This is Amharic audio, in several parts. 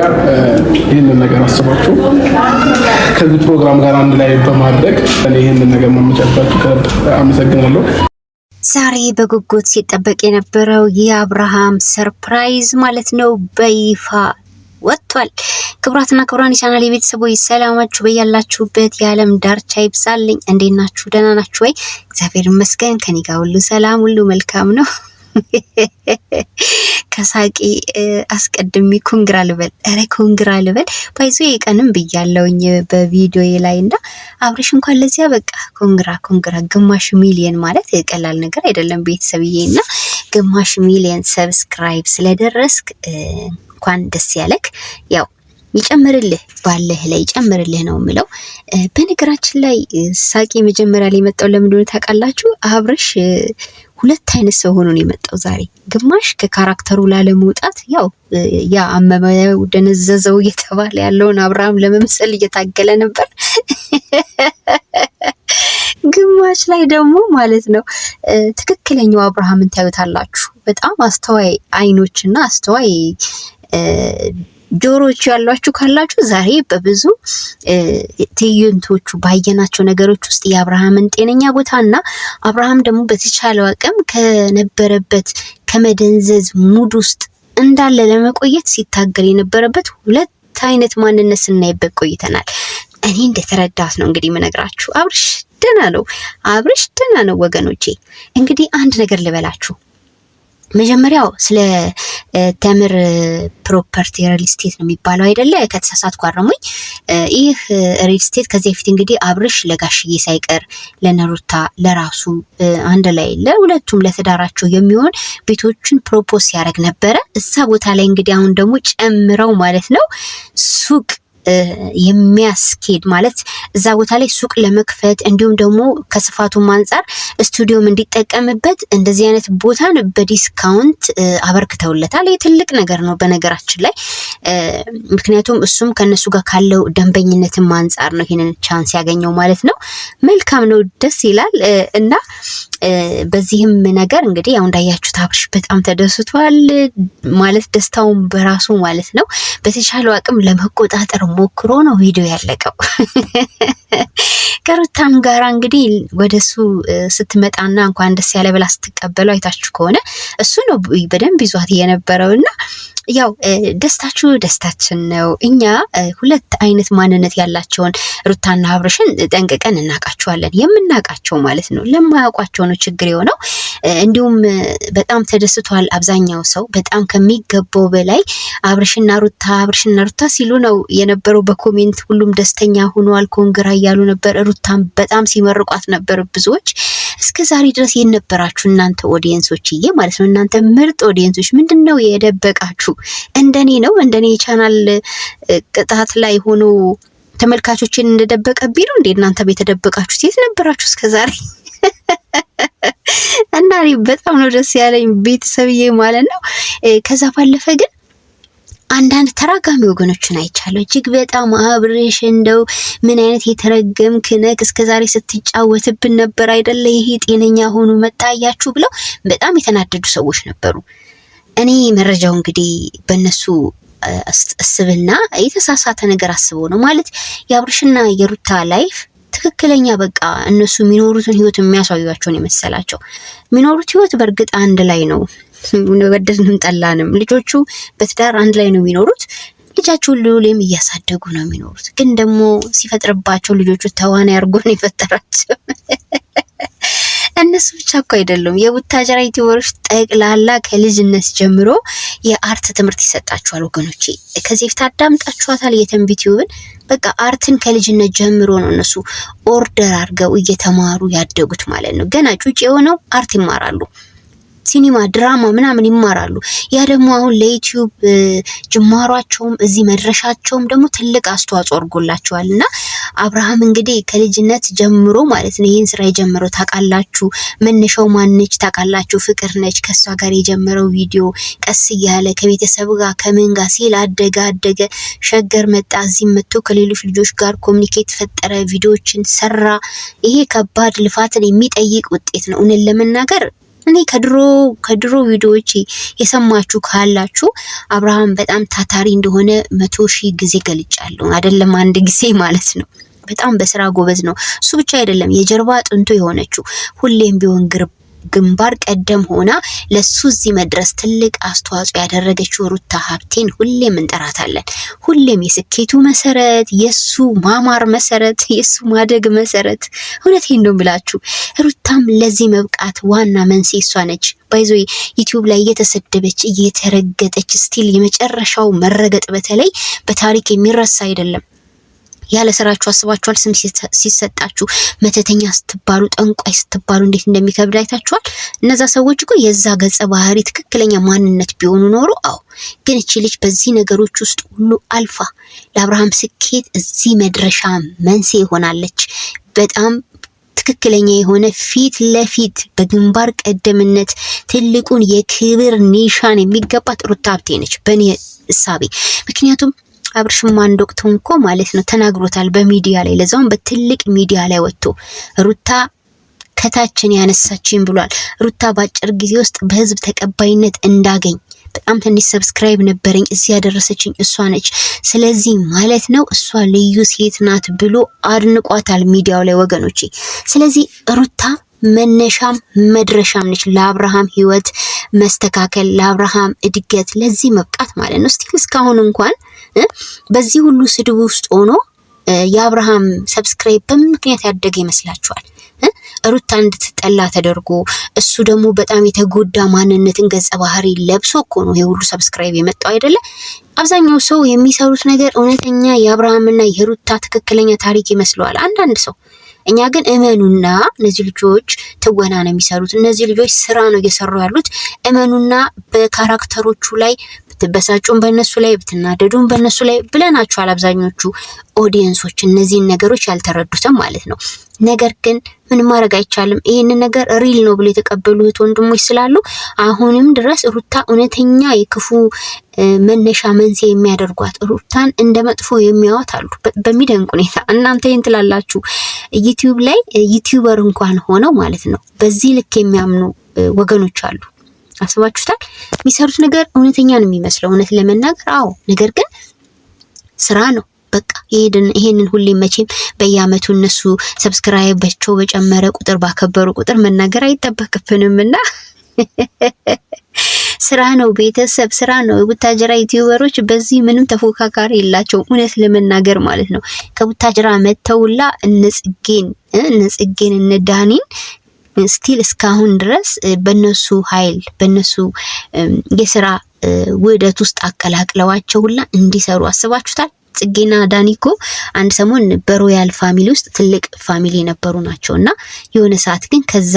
ጋር ይህንን ነገር አስባችሁ ከዚህ ፕሮግራም ጋር አንድ ላይ በማድረግ ይህንን ነገር ማመቻቸታችሁ አመሰግናለሁ። ዛሬ በጉጉት ሲጠበቅ የነበረው የአብርሃም ሰርፕራይዝ ማለት ነው በይፋ ወጥቷል። ክቡራትና ክቡራን የቻናሌ ቤተሰቦች ሰላማችሁ በያላችሁበት የዓለም ዳርቻ ይብዛልኝ። እንዴት ናችሁ? ደህና ናችሁ ወይ? እግዚአብሔር ይመስገን ከኔ ጋር ሁሉ ሰላም፣ ሁሉ መልካም ነው። ከሳቂ አስቀድሚ ኮንግራ ልበል። ኮንግራ ልበል ባይዞ የቀንም ብያለውኝ በቪዲዮ ላይ እና አብርሽ እንኳን ለዚያ በቃ ኮንግራ ግማሽ ሚሊየን ማለት ቀላል ነገር አይደለም ቤተሰብዬ። እና ግማሽ ሚሊየን ሰብስክራይብ ስለደረስክ እንኳን ደስ ያለክ። ያው ይጨምርልህ፣ ባለህ ላይ ይጨምርልህ ነው የምለው። በነገራችን ላይ ሳቂ መጀመሪያ ላይ መጣው ለምንድነው ታውቃላችሁ? አብርሽ ሁለት አይነት ሰው ሆኖ ነው የመጣው ዛሬ። ግማሽ ከካራክተሩ ላለመውጣት ያው ያ አመመው ደነዘዘው እየተባለ ያለውን አብርሃም ለመምሰል እየታገለ ነበር። ግማሽ ላይ ደግሞ ማለት ነው ትክክለኛው አብርሃምን ታዩታላችሁ። በጣም አስተዋይ አይኖችና አስተዋይ ጆሮች ያሏችሁ ካላችሁ ዛሬ በብዙ ትዕይንቶቹ ባየናቸው ነገሮች ውስጥ የአብርሃምን ጤነኛ ቦታና አብርሃም ደግሞ በተቻለው አቅም ከነበረበት ከመደንዘዝ ሙድ ውስጥ እንዳለ ለመቆየት ሲታገል የነበረበት ሁለት አይነት ማንነት ስናይበት ቆይተናል። እኔ እንደተረዳት ነው እንግዲህ የምነግራችሁ። አብርሽ ደህና ነው ወገኖቼ። እንግዲህ አንድ ነገር ልበላችሁ። መጀመሪያው ስለ ተምር ፕሮፐርቲ ሪል ስቴት ነው የሚባለው አይደለ? ከተሳሳትኩ አርሙኝ። ይህ ሪል ስቴት ከዚህ በፊት እንግዲህ አብርሽ ለጋሽዬ ሳይቀር ለነሩታ ለራሱ አንድ ላይ ለሁለቱም ለትዳራቸው የሚሆን ቤቶችን ፕሮፖዝ ያደርግ ነበረ። እዛ ቦታ ላይ እንግዲህ አሁን ደግሞ ጨምረው ማለት ነው ሱቅ የሚያስኬድ ማለት እዛ ቦታ ላይ ሱቅ ለመክፈት እንዲሁም ደግሞ ከስፋቱም አንፃር ስቱዲዮም እንዲጠቀምበት እንደዚህ አይነት ቦታን በዲስካውንት አበርክተውለታል። ይህ ትልቅ ነገር ነው በነገራችን ላይ። ምክንያቱም እሱም ከነሱ ጋር ካለው ደንበኝነትም አንፃር ነው ይሄንን ቻንስ ያገኘው ማለት ነው። መልካም ነው፣ ደስ ይላል። እና በዚህም ነገር እንግዲህ ያው እንዳያችሁት አብርሽ በጣም ተደስቷል ማለት ደስታውን በራሱ ማለት ነው በተቻለው አቅም ለመቆጣጠር ሞክሮ ነው ቪዲዮ ያለቀው። ከሩታም ጋር እንግዲህ ወደሱ ስትመጣና እንኳን ደስ ያለ ብላ ስትቀበለው አይታችሁ ከሆነ እሱ ነው በደንብ ይዟት የነበረውና ያው ደስታችሁ ደስታችን ነው። እኛ ሁለት አይነት ማንነት ያላቸውን ሩታና አብርሽን ጠንቅቀን እናውቃቸዋለን። የምናውቃቸው ማለት ነው። ለማያውቋቸው ነው ችግር የሆነው። እንዲሁም በጣም ተደስቷል አብዛኛው ሰው በጣም ከሚገባው በላይ አብርሽና ሩታ ሲሉ ነው የነበረው በኮሜንት። ሁሉም ደስተኛ ሆኗል፣ ኮንግራ እያሉ ነበር። ሩታም በጣም ሲመርቋት ነበር ብዙዎች። እስከ ዛሬ ድረስ የነበራችሁ እናንተ ኦዲየንሶችዬ ማለት ነው፣ እናንተ ምርጥ ኦዲየንሶች ምንድነው የደበቃችሁ? እንደኔ ነው እንደኔ ቻናል ቅጣት ላይ ሆኖ ተመልካቾችን እንደደበቀብኝ ነው እንዴ እናንተ የተደበቃችሁት? የት ነበራችሁ እስከ ዛሬ? እና በጣም ነው ደስ ያለኝ ቤተሰብዬ ማለት ነው። ከዛ ባለፈ ግን አንዳንድ ተራጋሚ ወገኖችን አይቻለሁ። እጅግ በጣም አብርሽ እንደው ምን አይነት የተረገምክ ነህ እስከዛሬ ስትጫወትብን ነበር አይደለ? ይሄ ጤነኛ ሆኖ መጣያችሁ ብለው በጣም የተናደዱ ሰዎች ነበሩ። እኔ መረጃው እንግዲህ በእነሱ አስብና የተሳሳተ ነገር አስበው ነው ማለት የአብርሽና የሩታ ላይፍ ትክክለኛ በቃ እነሱ የሚኖሩትን ህይወት የሚያሳዩአቸው ነው የመሰላቸው። የሚኖሩት ህይወት በእርግጥ አንድ ላይ ነው፣ ወደድንም ጠላንም ልጆቹ በትዳር አንድ ላይ ነው የሚኖሩት። ልጃቸው ልዑልም እያሳደጉ ነው የሚኖሩት። ግን ደግሞ ሲፈጥርባቸው ልጆቹ ተዋናይ አድርጎ ነው የፈጠራቸው። እነሱ ብቻ እኮ አይደሉም፣ የቡታጀራ ዩቲዩበሮች ጠቅላላ ከልጅነት ጀምሮ የአርት ትምህርት ይሰጣቸዋል ወገኖቼ። ከዚህ በፊት አዳምጣችኋታል የተንቢ ዩቲዩብን። በቃ አርትን ከልጅነት ጀምሮ ነው እነሱ ኦርደር አድርገው እየተማሩ ያደጉት ማለት ነው። ገና ጩጭ የሆነው አርት ይማራሉ፣ ሲኒማ ድራማ ምናምን ይማራሉ። ያ ደግሞ አሁን ለዩቲዩብ ጅማሯቸውም እዚህ መድረሻቸውም ደግሞ ትልቅ አስተዋጽኦ አድርጎላቸዋልና አብርሃም እንግዲህ ከልጅነት ጀምሮ ማለት ነው ይሄን ስራ የጀመረው ታውቃላችሁ። መነሻው ማንነች ታውቃላችሁ፣ ፍቅር ነች። ከሷ ጋር የጀመረው ቪዲዮ ቀስ እያለ ከቤተሰቡ ጋር ከምን ጋር ሲል አደገ። ሸገር መጣ፣ እዚህ መጥቶ ከሌሎች ልጆች ጋር ኮሙኒኬት ፈጠረ፣ ቪዲዮዎችን ሰራ። ይሄ ከባድ ልፋትን የሚጠይቅ ውጤት ነው። እውነት ለመናገር እኔ ከድሮ ቪዲዮዎች የሰማችሁ ካላችሁ አብርሃም በጣም ታታሪ እንደሆነ 100,000 ጊዜ ገልጫለሁ። አይደለም አንድ ጊዜ ማለት ነው። በጣም በስራ ጎበዝ ነው። እሱ ብቻ አይደለም የጀርባ አጥንቱ የሆነችው ሁሌም ቢሆን ግንባር ቀደም ሆና ለሱ እዚህ መድረስ ትልቅ አስተዋጽኦ ያደረገችው ሩታ ሀብቴን ሁሌም እንጠራታለን። ሁሌም የስኬቱ መሰረት፣ የሱ ማማር መሰረት፣ የሱ ማደግ መሰረት። እውነቴን ነው ብላችሁ ሩታም ለዚህ መብቃት ዋና መንስኤ እሷ ነች። ባይዞ ዩቲዩብ ላይ እየተሰደበች እየተረገጠች ስቲል የመጨረሻው መረገጥ በተለይ በታሪክ የሚረሳ አይደለም። ያለ ስራችሁ አስባችኋል? ስም ሲሰጣችሁ መተተኛ ስትባሉ፣ ጠንቋይ ስትባሉ እንዴት እንደሚከብድ አይታችኋል? እነዛ ሰዎች እኮ የዛ ገጸ ባህሪ ትክክለኛ ማንነት ቢሆኑ ኖሮ አዎ። ግን እቺ ልጅ በዚህ ነገሮች ውስጥ ሁሉ አልፋ ለአብርሃም ስኬት እዚህ መድረሻ መንስኤ ሆናለች። በጣም ትክክለኛ የሆነ ፊት ለፊት በግንባር ቀደምነት ትልቁን የክብር ኒሻን የሚገባት ሩታ ሀብቴ ነች በእኔ እሳቤ። ምክንያቱም አብርሽም አንድ ወቅት እንኮ ማለት ነው ተናግሮታል በሚዲያ ላይ፣ ለዛውም በትልቅ ሚዲያ ላይ ወጥቶ ሩታ ከታችን ያነሳችኝ ብሏል። ሩታ በአጭር ጊዜ ውስጥ በህዝብ ተቀባይነት እንዳገኝ በጣም ትንሽ ሰብስክራይብ ነበረኝ እዚህ ያደረሰችኝ እሷ ነች። ስለዚህ ማለት ነው እሷ ልዩ ሴት ናት ብሎ አድንቋታል ሚዲያው ላይ ወገኖቼ። ስለዚህ ሩታ መነሻም መድረሻም ነች ለአብርሃም ህይወት መስተካከል፣ ለአብርሃም እድገት፣ ለዚህ መብቃት ማለት ነው። ስቲል እስካሁን እንኳን በዚህ ሁሉ ስድብ ውስጥ ሆኖ የአብርሃም ሰብስክራይብ በምን ምክንያት ያደገ ይመስላችኋል? ሩታ እንድትጠላ ተደርጎ እሱ ደግሞ በጣም የተጎዳ ማንነትን ገጸ ባህሪ ለብሶ እኮ ነው ይሄ ሁሉ ሰብስክራይብ የመጣው አይደለ? አብዛኛው ሰው የሚሰሩት ነገር እውነተኛ የአብርሃምና የሩታ ትክክለኛ ታሪክ ይመስለዋል አንዳንድ ሰው። እኛ ግን እመኑና እነዚህ ልጆች ትወና ነው የሚሰሩት፣ እነዚህ ልጆች ስራ ነው እየሰሩ ያሉት። እመኑና በካራክተሮቹ ላይ ብትበሳጩም በእነሱ ላይ ብትናደዱም በእነሱ ላይ ብለናቸዋል አብዛኞቹ ኦዲየንሶች፣ እነዚህን ነገሮች ያልተረዱትም ማለት ነው። ነገር ግን ምን ማድረግ አይቻልም። ይሄንን ነገር ሪል ነው ብሎ የተቀበሉት ወንድሞች ስላሉ አሁንም ድረስ ሩታ እውነተኛ የክፉ መነሻ መንስኤ የሚያደርጓት ሩታን እንደ መጥፎ የሚያዩት አሉ በሚደንቅ ሁኔታ። እናንተ ይሄን ትላላችሁ? ዩቲዩብ ላይ ዩቲዩበር እንኳን ሆነው ማለት ነው በዚህ ልክ የሚያምኑ ወገኖች አሉ። አስባችሁታል? የሚሰሩት ነገር እውነተኛ ነው የሚመስለው እውነት ለመናገር አዎ። ነገር ግን ስራ ነው በቃ። ይሄንን ሁሌ መቼም በየአመቱ እነሱ ሰብስክራይባቸው በጨመረ ቁጥር ባከበሩ ቁጥር መናገር አይጠበቅብንምና ስራ ነው ቤተሰብ፣ ስራ ነው። የቡታጅራ ዩቲዩበሮች በዚህ ምንም ተፎካካሪ የላቸውም እውነት ለመናገር ማለት ነው። ከቡታጅራ መተውላ እነጽጌን እነዳኒን ስቲል እስካሁን ድረስ በነሱ ኃይል በነሱ የስራ ውህደት ውስጥ አቀላቅለዋቸውላ እንዲሰሩ አስባችሁታል? ጽጌና ዳኒኮ አንድ ሰሞን በሮያል ፋሚሊ ውስጥ ትልቅ ፋሚሊ የነበሩ ናቸውና የሆነ ሰዓት ግን ከዛ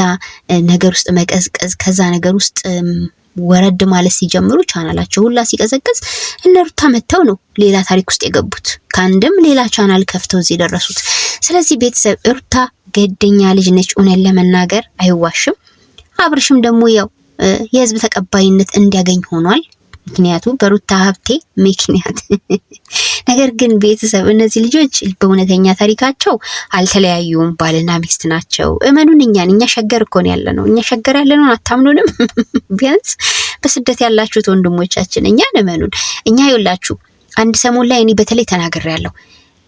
ነገር ውስጥ መቀዝቀዝ ከዛ ነገር ውስጥ ወረድ ማለት ሲጀምሩ ቻናላቸው ሁላ ሲቀዘቅዝ እነ ሩታ መተው ነው ሌላ ታሪክ ውስጥ የገቡት። ከአንድም ሌላ ቻናል ከፍተው እዚህ ደረሱት። ስለዚህ ቤተሰብ ሩታ ገደኛ ልጅ ነች እውነት ለመናገር አይዋሽም። አብርሽም ደግሞ ያው የህዝብ ተቀባይነት እንዲያገኝ ሆኗል ምክንያቱም በሩታ ሀብቴ ምክንያት። ነገር ግን ቤተሰብ እነዚህ ልጆች በእውነተኛ ታሪካቸው አልተለያዩም፣ ባልና ሚስት ናቸው። እመኑን እኛ ሸገር እኮ ነው ያለነው። እኛ ሸገር ያለነው አታምኑንም? ቢያንስ በስደት ያላችሁት ወንድሞቻችን እኛን እመኑን። እኛ ይውላችሁ አንድ ሰሞን ላይ እኔ በተለይ ተናግሬያለሁ።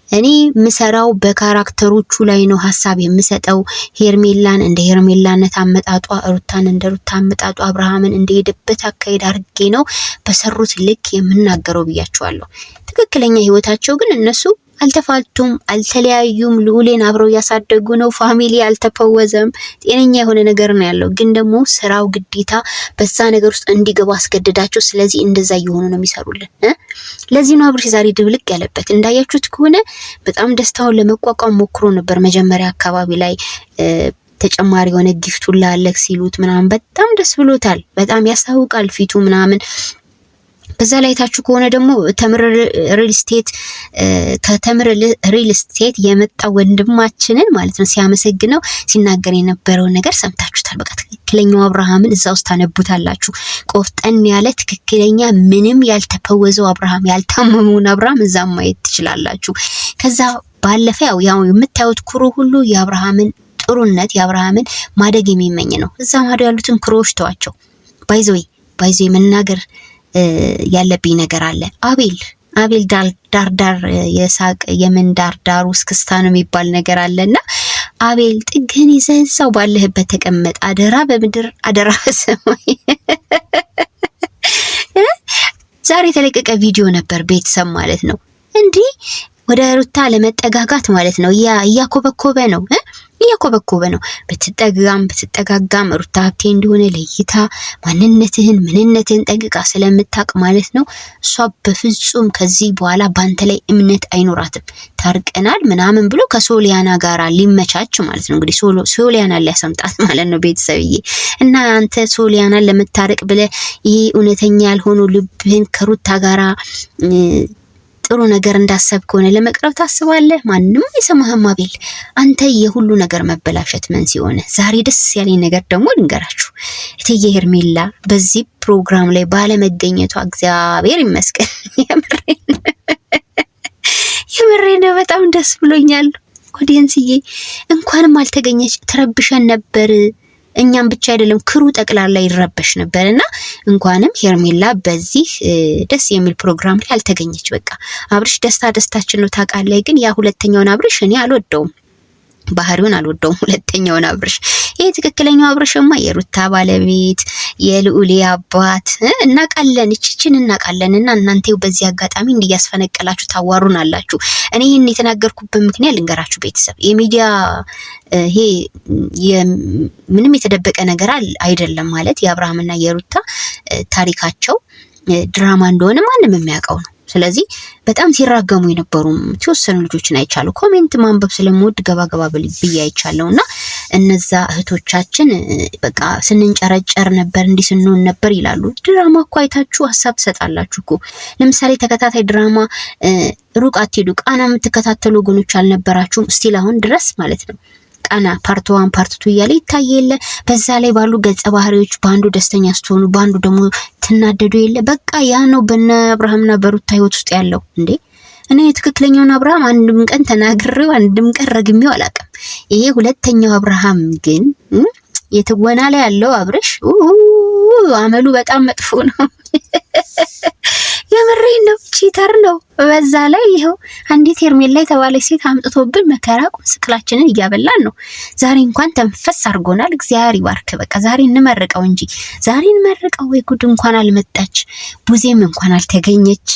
እኔ ምሰራው በካራክተሮቹ ላይ ነው ሐሳብ የምሰጠው። ሄርሜላን እንደ ሄርሜላነት አመጣጧ፣ ሩታን እንደ ሩታ አመጣጧ፣ አብርሃምን እንደሄደበት አካሄድ አድርጌ ነው በሰሩት ልክ የምናገረው ብያቸዋለሁ። ትክክለኛ ህይወታቸው ግን እነሱ አልተፋቱም፣ አልተለያዩም። ልዑሌን አብረው ያሳደጉ ነው። ፋሚሊ አልተፈወዘም። ጤነኛ የሆነ ነገር ነው ያለው። ግን ደግሞ ስራው ግዴታ በዛ ነገር ውስጥ እንዲገቡ አስገደዳቸው። ስለዚህ እንደዛ እየሆኑ ነው የሚሰሩልን። ለዚህ ነው አብርሽ ዛሬ ድብልቅ ያለበት። እንዳያችሁት ከሆነ በጣም ደስታውን ለመቋቋም ሞክሮ ነበር መጀመሪያ አካባቢ ላይ ተጨማሪ የሆነ ጊፍቱን ላለክ ሲሉት ምናምን በጣም ደስ ብሎታል። በጣም ያስታውቃል ፊቱ ምናምን። በዛ ላይ ታችሁ ከሆነ ደግሞ ተምር ሪል ስቴት ከተምር ሪል ስቴት የመጣ ወንድማችንን ማለት ነው ሲያመሰግነው ሲናገር የነበረው ነገር ሰምታችሁታል። በቃ ትክክለኛው አብርሃምን እዛ ውስጥ ታነቡታላችሁ። ቆፍጠን ያለ ትክክለኛ ምንም ያልተፈወዘው አብርሃም፣ ያልታመመውን አብርሃም እዛም ማየት ትችላላችሁ። ከዛ ባለፈ ያው የምታዩት ኩሩ ሁሉ የአብርሃምን ጥሩነት የአብርሃምን ማደግ የሚመኝ ነው። እዛ ማዶ ያሉትን ክሮዎች ተዋቸው። ባይዘይ መናገር ያለብኝ ነገር አለ። አቤል ዳርዳር የሳቅ የምን ዳርዳር እስክስታ ነው የሚባል ነገር አለና አቤል ጥግህን ይዘህ እዛው ባለህበት ተቀመጥ። አደራ በምድር አደራ በሰማይ። ዛሬ የተለቀቀ ቪዲዮ ነበር ቤተሰብ ማለት ነው። እንዲህ ወደ ሩታ ለመጠጋጋት ማለት ነው እያኮበኮበ ነው። በትጠጋጋም ሩታ ሀብቴ እንደሆነ ለይታ ምንነትህን ጠንቅቃ ስለምታውቅ ማለት ነው። እሷ በፍጹም ከዚህ በኋላ ባንተ ላይ እምነት አይኖራትም። ታርቀናል ምናምን ብሎ ከሶሊያና ጋራ ሊመቻች ማለት ነው። እንግዲህ ሶሊያና ሊያሰምጣት ማለት ነው ቤተሰብዬ። እና አንተ ሶሊያናን ለመታረቅ ብለህ ይሄ እውነተኛ ያልሆነው ልብህን ከሩታ ጋራ ጥሩ ነገር እንዳሰብክ ሆነ ለመቅረብ ታስባለህ። ማንንም አይሰማህም አቤል። አንተ የሁሉ ነገር መበላሸት መንስኤ ሆነ። ዛሬ ደስ ያለኝ ነገር ደግሞ ልንገራችሁ። እትዬ ሄርሜላ በዚህ ፕሮግራም ላይ ባለመገኘቷ እግዚአብሔር ይመስገን። የምሬን በጣም ደስ ብሎኛል። ኦዲየንስዬ እንኳንም አልተገኘች። ተረብሸን ነበር። እኛም ብቻ አይደለም ክሩ ጠቅላላ ይረበሽ ነበርና እንኳንም ሄርሜላ በዚህ ደስ የሚል ፕሮግራም ላይ አልተገኘች። በቃ አብርሽ ደስታችን ነው ታውቃለህ። ግን ያ ሁለተኛውን አብርሽ እኔ አልወደውም፣ ባህሪውን አልወደውም። ሁለተኛውን አብርሽ ይሄ ትክክለኛው አብርሽማ የሩታ ባለቤት የልዑሌ አባት እናቃለን፣ እቺችን እናቃለንና እናንተው በዚህ አጋጣሚ እንዲያስፈነቀላችሁ ታዋሩን አላችሁ። እኔ ይሄን የተናገርኩበት ምክንያት ልንገራችሁ ቤተሰብ። የሚዲያ ይሄ ምንም የተደበቀ ነገር አይደለም ማለት የአብርሃምና የሩታ ታሪካቸው ድራማ እንደሆነ ማንም የሚያውቀው ነው። ስለዚህ በጣም ሲራገሙ የነበሩ የተወሰኑ ልጆችን አይቻሉ። ኮሜንት ማንበብ ስለምወድ ገባ ብዬ አይቻለውና እነዛ እህቶቻችን በቃ ስንንጨረጨር ነበር እንዲህ ስንሆን ነበር ይላሉ። ድራማ እኮ አይታችሁ ሀሳብ ትሰጣላችሁ እኮ። ለምሳሌ ተከታታይ ድራማ ሩቅ አትሄዱ። ቃና የምትከታተሉ ወገኖች አልነበራችሁም? ስቲል አሁን ድረስ ማለት ነው። ቃና ፓርት 1 ፓርት 2 እያለ ይታየለ። በዛ ላይ ባሉ ገጸ ባህሪዎች ባንዱ ደስተኛ ስትሆኑ ባንዱ ደግሞ ትናደዱ የለ። በቃ ያ ነው በነ አብርሃምና በሩታ ህይወት ውስጥ ያለው እንዴ። እኔ ትክክለኛውን አብርሃም አንድም ቀን ተናግሬው አንድም ቀን ረግሜው አላውቅም። ይሄ ሁለተኛው አብርሃም ግን የትወና ላይ ያለው አብርሽ አመሉ በጣም መጥፎ ነው። የምሬን ነው። ቺተር ነው። በዛ ላይ ይሄው አንዲት ሄርሜላ የተባለች ሴት አምጥቶብን መከራ ቁስቅላችንን እያበላን ነው። ዛሬ እንኳን ተንፈስ አድርጎናል። እግዚአብሔር ይባርክ። በቃ ዛሬ እንመርቀው እንጂ ዛሬ እንመርቀው። ወይ ጉድ! እንኳን አልመጣች ቡዜም እንኳን አልተገኘች።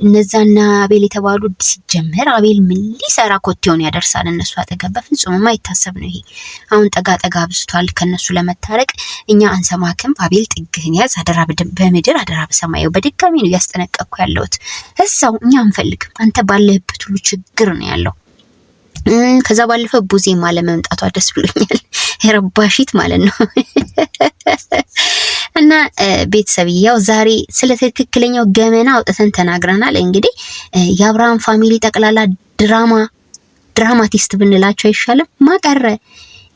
እነዛና አቤል የተባሉ ሲጀመር አቤል ምን ሊሰራ ኮቴውን ያደርሳል እነሱ አጠገብ? በፍጹም የማይታሰብ ነው ይሄ። አሁን ጠጋ ብዝቷል ከነሱ ለመታረቅ። እኛ አንሰማክም። አቤል ጥግህን ያዝ። አደራ በምድር አደራ በሰማዩ። በድጋሚ ነው ያስጠነቀቅኩ ያለሁት። እዛው እኛ አንፈልግም። አንተ ባለህበት ሁሉ ችግር ነው ያለው። ከዛ ባለፈ ቡዜም አለመምጣቷ ደስ ብሎኛል። ረባሺት ማለት ነው። እና ቤተሰብ ያው ዛሬ ስለ ትክክለኛው ገመና አውጥተን ተናግረናል። እንግዲህ የአብርሃም ፋሚሊ ጠቅላላ ድራማቲስት ብንላቸው አይሻልም? ማቀረ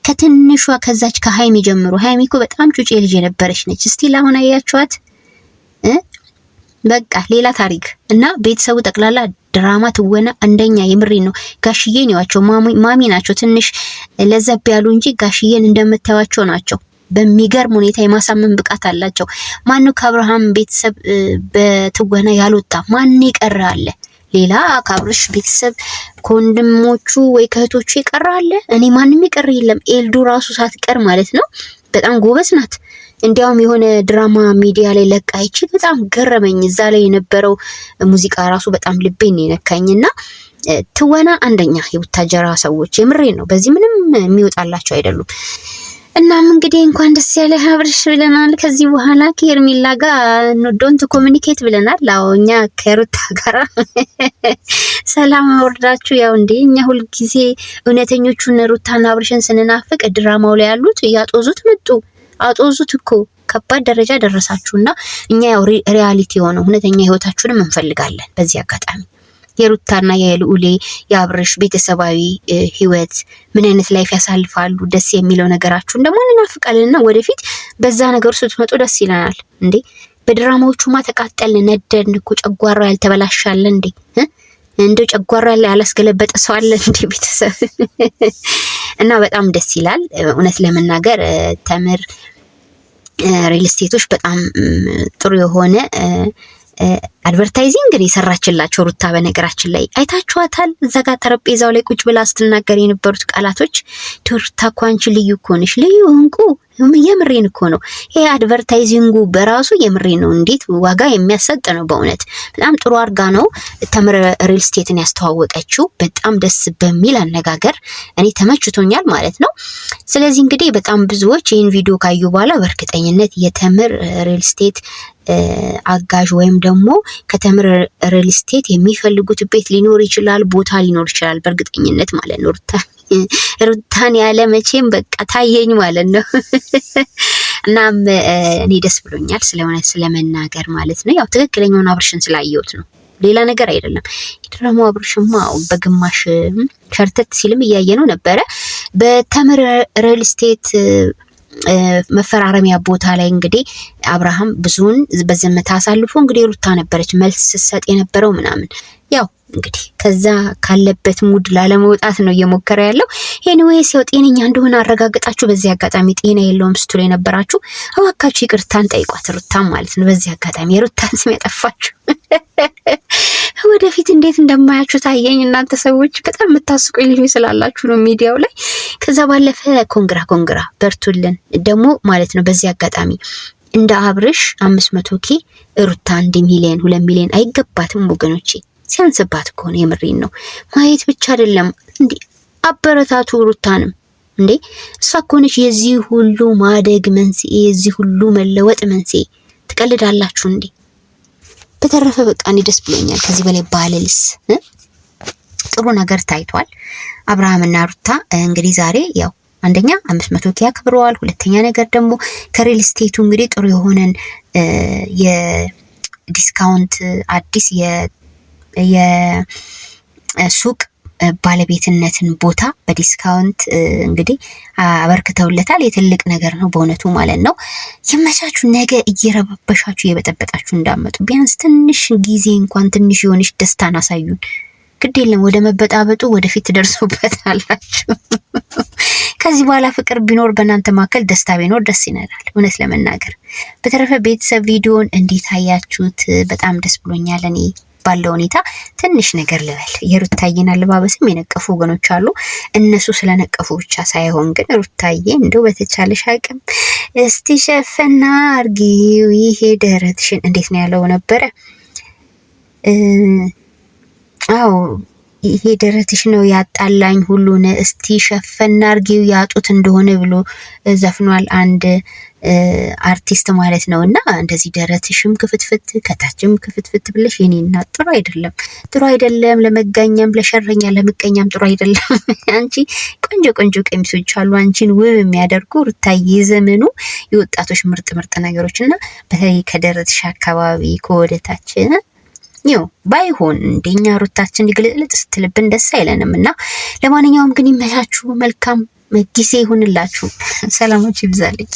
ከትንሿ ከዛች ከሃይሚ ጀምሮ። ሃይሚ እኮ በጣም ጩጬ ልጅ የነበረች ነች። እስቲ አሁን አያችኋት? በቃ ሌላ ታሪክ። እና ቤተሰቡ ጠቅላላ ድራማ ትወና አንደኛ። የምሬን ነው። ጋሽዬን ያዋቸው ማሚ ናቸው ትንሽ ለዘብ ያሉ እንጂ ጋሽዬን እንደምታዩቸው ናቸው። በሚገርም ሁኔታ የማሳመን ብቃት አላቸው። ማነው ከአብርሃም ቤተሰብ በትወና ያልወጣ? ማን ይቀር አለ? ሌላ ከአብርሽ ቤተሰብ ከወንድሞቹ ወይ ከእህቶቹ ይቀር አለ? እኔ ማንም ይቀር የለም። ኤልዱ ራሱ ሳትቀር ማለት ነው። በጣም ጎበዝ ናት። እንዲያውም የሆነ ድራማ ሚዲያ ላይ ለቃ አይቼ በጣም ገረመኝ። እዛ ላይ የነበረው ሙዚቃ ራሱ በጣም ልቤን የነካኝና ትወና አንደኛ የቡታጀራ ሰዎች። የምሬን ነው። በዚህ ምንም የሚወጣላቸው አይደሉም። እናም እንግዲህ እንኳን ደስ ያለ አብርሽ ብለናል። ከዚህ በኋላ ከሄርሜላ ጋር ዶንት ኮሙኒኬት ብለናል። አዎ እኛ ከሩታ ጋራ ሰላም ወርዳችሁ ያው እንዴ እኛ ሁል ጊዜ እውነተኞቹን ሩታና አብርሽን ስንናፍቅ ድራማው ላይ ያሉት ያጦዙት መጡ። አጦዙት እኮ ከባድ ደረጃ ደረሳችሁና እኛ ያው ሪያሊቲ የሆነው እውነተኛ ህይወታችሁንም እንፈልጋለን። በዚህ አጋጣሚ የሩታና የልዑሌ የአብርሽ ቤተሰባዊ ህይወት ምን አይነት ላይፍ ያሳልፋሉ? ደስ የሚለው ነገራችሁን ደግሞ እንናፍቃለንና ወደፊት በዛ ነገር ስትመጡ ደስ ይለናል። እንዴ በድራማዎቹማ ተቃጠልን፣ ነደድን እኮ ጨጓራው ያልተበላሻለ እንዴ እንደው ጨጓራ ላይ ያላስገለበጠ ሰው አለ እንደ ቤተሰብ እና በጣም ደስ ይላል እውነት ለመናገር ተምር ሪል ስቴቶች በጣም ጥሩ የሆነ አድቨርታይዚንግ የሰራችላቸው ሩታ በነገራችን ላይ አይታችኋታል። እዛ ጋር ጠረጴዛው ላይ ቁጭ ብላ ስትናገር የነበሩት ቃላቶች ሩታ እኮ አንቺ ልዩ እኮ ነሽ፣ ልዩ እንቁ፣ የምሬን እኮ ነው። ይሄ አድቨርታይዚንጉ በራሱ የምሬን ነው። እንዴት ዋጋ የሚያሰጥ ነው። በእውነት በጣም ጥሩ አርጋ ነው ተምር ሪል ስቴትን ያስተዋወቀችው። በጣም ደስ በሚል አነጋገር እኔ ተመችቶኛል ማለት ነው። ስለዚህ እንግዲህ በጣም ብዙዎች ይህን ቪዲዮ ካዩ በኋላ በእርግጠኝነት የተምር ሪል ስቴት አጋዥ ወይም ደግሞ ከተምር ሪል ስቴት የሚፈልጉት ቤት ሊኖር ይችላል፣ ቦታ ሊኖር ይችላል በእርግጠኝነት ማለት ነው። ሩታን ያለ መቼም በቃ ታየኝ ማለት ነው። እናም እኔ ደስ ብሎኛል ስለሆነ ስለመናገር ማለት ነው። ያው ትክክለኛውን አብርሽን ስላየሁት ነው፣ ሌላ ነገር አይደለም። የድራማው አብርሽማ በግማሽ ሸርተት ሲልም እያየነው ነበረ። በተምር ሪል ስቴት መፈራረሚያ ቦታ ላይ እንግዲህ አብርሃም ብዙውን በዝምታ አሳልፎ እንግዲህ ሩታ ነበረች መልስ ስትሰጥ የነበረው ምናምን ያው እንግዲህ ከዛ ካለበት ሙድ ላለመውጣት ነው እየሞከረ ያለው። ኤኒዌይስ ያው ጤነኛ እንደሆነ አረጋግጣችሁ በዚህ አጋጣሚ ጤና የለውም ስትሉ የነበራችሁ እባካችሁ ይቅርታን ጠይቋት ሩታን ማለት ነው። በዚህ አጋጣሚ የሩታን ስም ያጠፋችሁ ወደፊት እንዴት እንደማያችሁ ታየኝ። እናንተ ሰዎች በጣም የምታስቁኝ ልጆች ስላላችሁ ነው ሚዲያው ላይ። ከዛ ባለፈ ኮንግራ በርቱልን ደግሞ ማለት ነው። በዚህ አጋጣሚ እንደ አብርሽ 500K ሩታ 1 ሚሊዮን 2 ሚሊዮን አይገባትም ወገኖቼ። ሲያንስባት ከሆነ የምሬን ነው። ማየት ብቻ አይደለም እንዴ አበረታቱ ሩታንም እንዴ። እሷ ከሆነች የዚህ ሁሉ ማደግ መንስኤ፣ የዚህ ሁሉ መለወጥ መንስኤ። ትቀልዳላችሁ እንዴ? በተረፈ በቃ እኔ ደስ ብሎኛል። ከዚህ በላይ ባለልስ ጥሩ ነገር ታይቷል። አብርሃምና ሩታ እንግዲህ ዛሬ ያው አንደኛ 500K አክብረዋል። ሁለተኛ ነገር ደግሞ ከሪል ስቴቱ እንግዲህ ጥሩ የሆነን የዲስካውንት አዲስ የሱቅ ባለቤትነትን ቦታ በዲስካውንት እንግዲህ አበርክተውለታል። የትልቅ ነገር ነው በእውነቱ ማለት ነው። ይመቻችሁ። ነገ እየረበሻችሁ እየበጠበጣችሁ እንዳመጡ ቢያንስ ትንሽ ጊዜ እንኳን ትንሽ የሆነች ደስታን አሳዩን። ግድ የለም ወደ መበጣበጡ ወደፊት ትደርሱበታላችሁ። ከዚህ በኋላ ፍቅር ቢኖር በእናንተ መካከል ደስታ ቢኖር ደስ ይነላል እውነት ለመናገር። በተረፈ ቤተሰብ ቪዲዮን እንዴት አያችሁት? በጣም ደስ ብሎኛል እኔ ባለው ሁኔታ። ትንሽ ነገር ልበል፣ የሩታዬን አለባበስም የነቀፉ ወገኖች አሉ። እነሱ ስለነቀፉ ብቻ ሳይሆን ግን ሩታዬ እንደው በተቻለሽ አቅም እስቲ ሸፈና አርጊው ይሄ ደረትሽን እንዴት ነው ያለው ነበረ? አዎ ይሄ ደረትሽ ነው ያጣላኝ ሁሉን እስቲ ሸፈና አርጊው ያጡት እንደሆነ ብሎ ዘፍኗል አንድ አርቲስት ማለት ነው። እና እንደዚህ ደረትሽም ክፍትፍት ከታችም ክፍትፍት ብለሽ የኔና ጥሩ አይደለም። ለመጋኛም ለሸረኛ ለምቀኛም ጥሩ አይደለም። አንቺ ቆንጆ ቀሚሶች አሉ አንቺን ውብ የሚያደርጉ ሩታዬ፣ ዘመኑ የወጣቶች ምርጥ ነገሮች እና በተለይ ከደረትሽ አካባቢ ከወደታችን ነው ባይሆን እንደኛ ሩታችን ይግልጽልጥ ስትልብን ደስ አይለንም። እና ለማንኛውም ግን ይመቻችሁ፣ መልካም ጊዜ ይሁንላችሁ፣ ሰላማችሁ ይብዛልኝ።